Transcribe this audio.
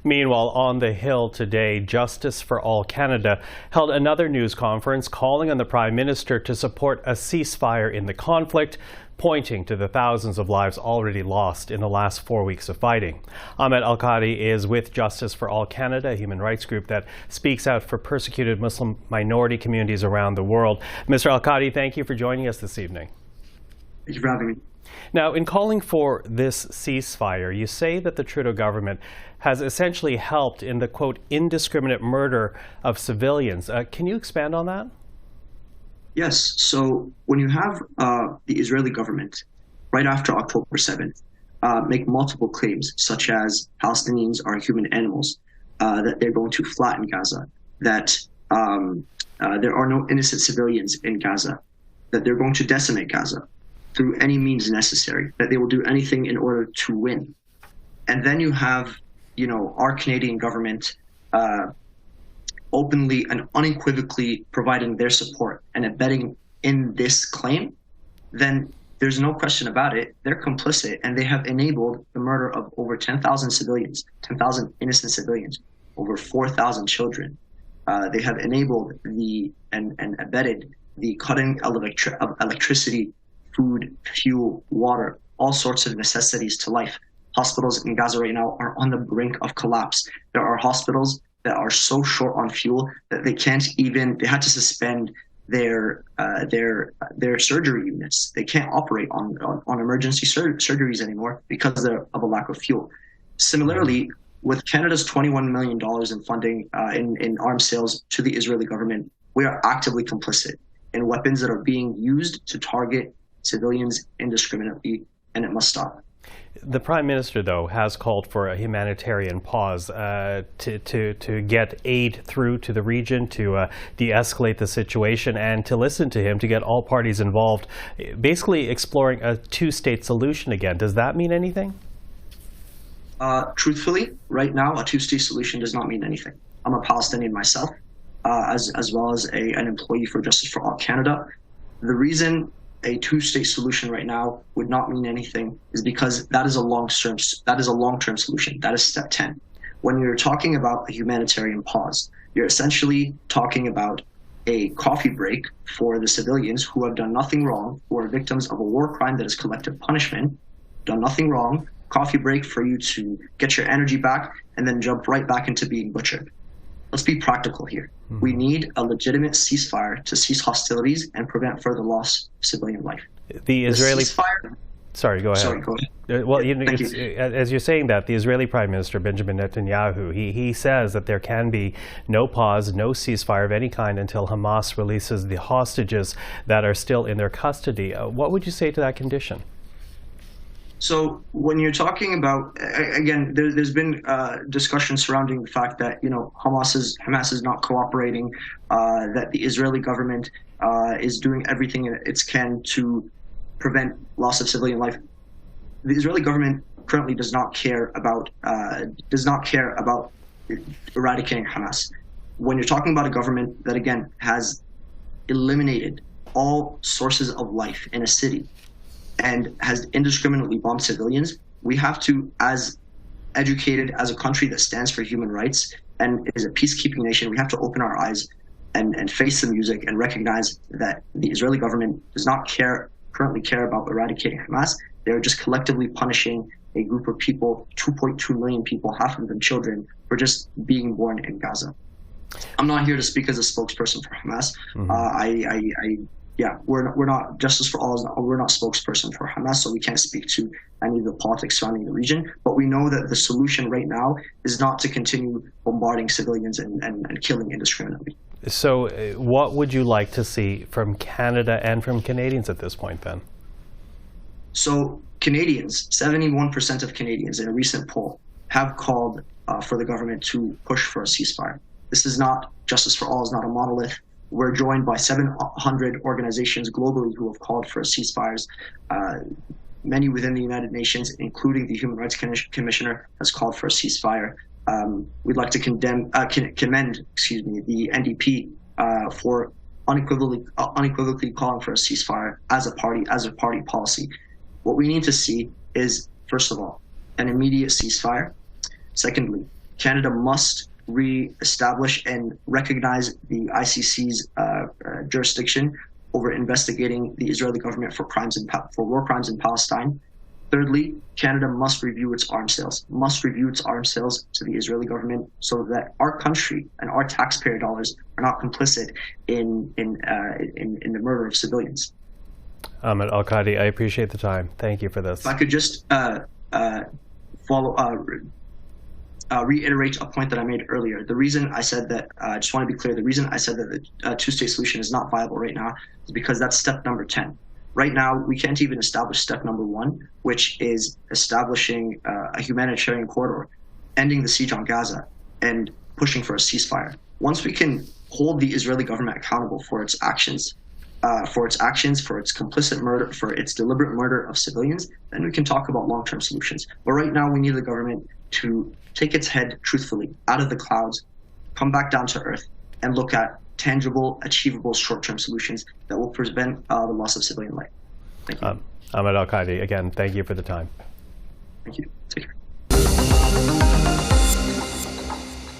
Meanwhile, on the Hill today, Justice for All Canada held another news conference calling on the Prime Minister to support a ceasefire in the conflict, pointing to the thousands of lives already lost in the last 4 weeks of fighting. Ahmad Al-Qadi is with Justice for All Canada, a human rights group that speaks out for persecuted Muslim minority communities around the world. Mr. Al-Qadi, thank you for joining us this evening. Thank you for having me. Now, in calling for this ceasefire, you say that the Trudeau government has essentially helped in the, quote, indiscriminate murder of civilians. Can you expand on that? Yes. So when you have the Israeli government, right after October 7th, make multiple claims, such as Palestinians are human animals, that they're going to flatten Gaza, that there are no innocent civilians in Gaza, that they're going to decimate Gaza through any means necessary, that they will do anything in order to win. And then you have, our Canadian government openly and unequivocally providing their support and abetting in this claim, then there's no question about it. They're complicit, and they have enabled the murder of over 10,000 civilians, 10,000 innocent civilians, over 4,000 children. They have enabled and abetted the cutting of electricity, food, fuel, water, all sorts of necessities to life. Hospitals in Gaza right now are on the brink of collapse. There are hospitals that are so short on fuel that they had to suspend their surgery units. They can't operate on emergency surgeries anymore because of a lack of fuel. Similarly, with Canada's $21 million in funding in arms sales to the Israeli government, we are actively complicit in weapons that are being used to target civilians indiscriminately, and it must stop. The Prime Minister, though, has called for a humanitarian pause to get aid through to the region, to de-escalate the situation, and to listen to him, to get all parties involved, basically exploring a two-state solution again. Does that mean anything? Truthfully, right now, a two-state solution does not mean anything. I'm a Palestinian myself, as well as an employee for Justice for All Canada. The reason a two-state solution right now would not mean anything is because that is a long-term solution. That is step 10. When you're talking about a humanitarian pause, you're essentially talking about a coffee break for the civilians who have done nothing wrong, who are victims of a war crime that is collective punishment, done nothing wrong, coffee break for you to get your energy back, and then jump right back into being butchered. Let's be practical here. Mm-hmm. We need a legitimate ceasefire to cease hostilities and prevent further loss of civilian life. The Israeli ceasefire. Sorry, go ahead. Sorry, go ahead. Well, as you're saying that, the Israeli Prime Minister Benjamin Netanyahu, he says that there can be no pause, no ceasefire of any kind until Hamas releases the hostages that are still in their custody. What would you say to that condition? So when you're talking about, again, there's been discussion surrounding the fact that Hamas is not cooperating, that the Israeli government is doing everything it can to prevent loss of civilian life. The Israeli government currently does not care about eradicating Hamas. When you're talking about a government that again has eliminated all sources of life in a city and has indiscriminately bombed civilians, we have to, as educated as a country that stands for human rights and is a peacekeeping nation, we have to open our eyes and face the music and recognize that the Israeli government does not currently care about eradicating Hamas. They're just collectively punishing a group of people, 2.2 million people, half of them children, for just being born in Gaza. I'm not here to speak as a spokesperson for Hamas. Mm-hmm. We're not Justice for All. We're not spokesperson for Hamas, so we can't speak to any of the politics surrounding the region. But we know that the solution right now is not to continue bombarding civilians and killing indiscriminately. So what would you like to see from Canada and from Canadians at this point, then? So Canadians, 71% of Canadians in a recent poll have called for the government to push for a ceasefire. This is not, Justice for All is not a monolith. We're joined by 700 organizations globally who have called for ceasefires. Many within the United Nations, including the Human Rights Commissioner, has called for a ceasefire. We'd like to commend the NDP for unequivocally calling for a ceasefire as a party policy. What we need to see is, first of all, an immediate ceasefire. Secondly, Canada must re-establish and recognize the ICC's jurisdiction over investigating the Israeli government for war crimes in Palestine. Thirdly, Canada must review its arms sales, to the Israeli government so that our country and our taxpayer dollars are not complicit in the murder of civilians. Ahmad Al-Qadi, I appreciate the time. Thank you for this. If I could just reiterate a point that I made earlier. The reason I said that, I just want to be clear, the reason I said that the two-state solution is not viable right now is because that's step number 10. Right now, we can't even establish step number 1, which is establishing a humanitarian corridor, ending the siege on Gaza, and pushing for a ceasefire. Once we can hold the Israeli government accountable for its actions, for its complicit murder, for its deliberate murder of civilians, then we can talk about long-term solutions. But right now, we need the government to take its head truthfully out of the clouds, come back down to earth, and look at tangible, achievable short-term solutions that will prevent the loss of civilian life. Thank you. Ahmad Al-Qadi, again, thank you for the time. Thank you. Take care.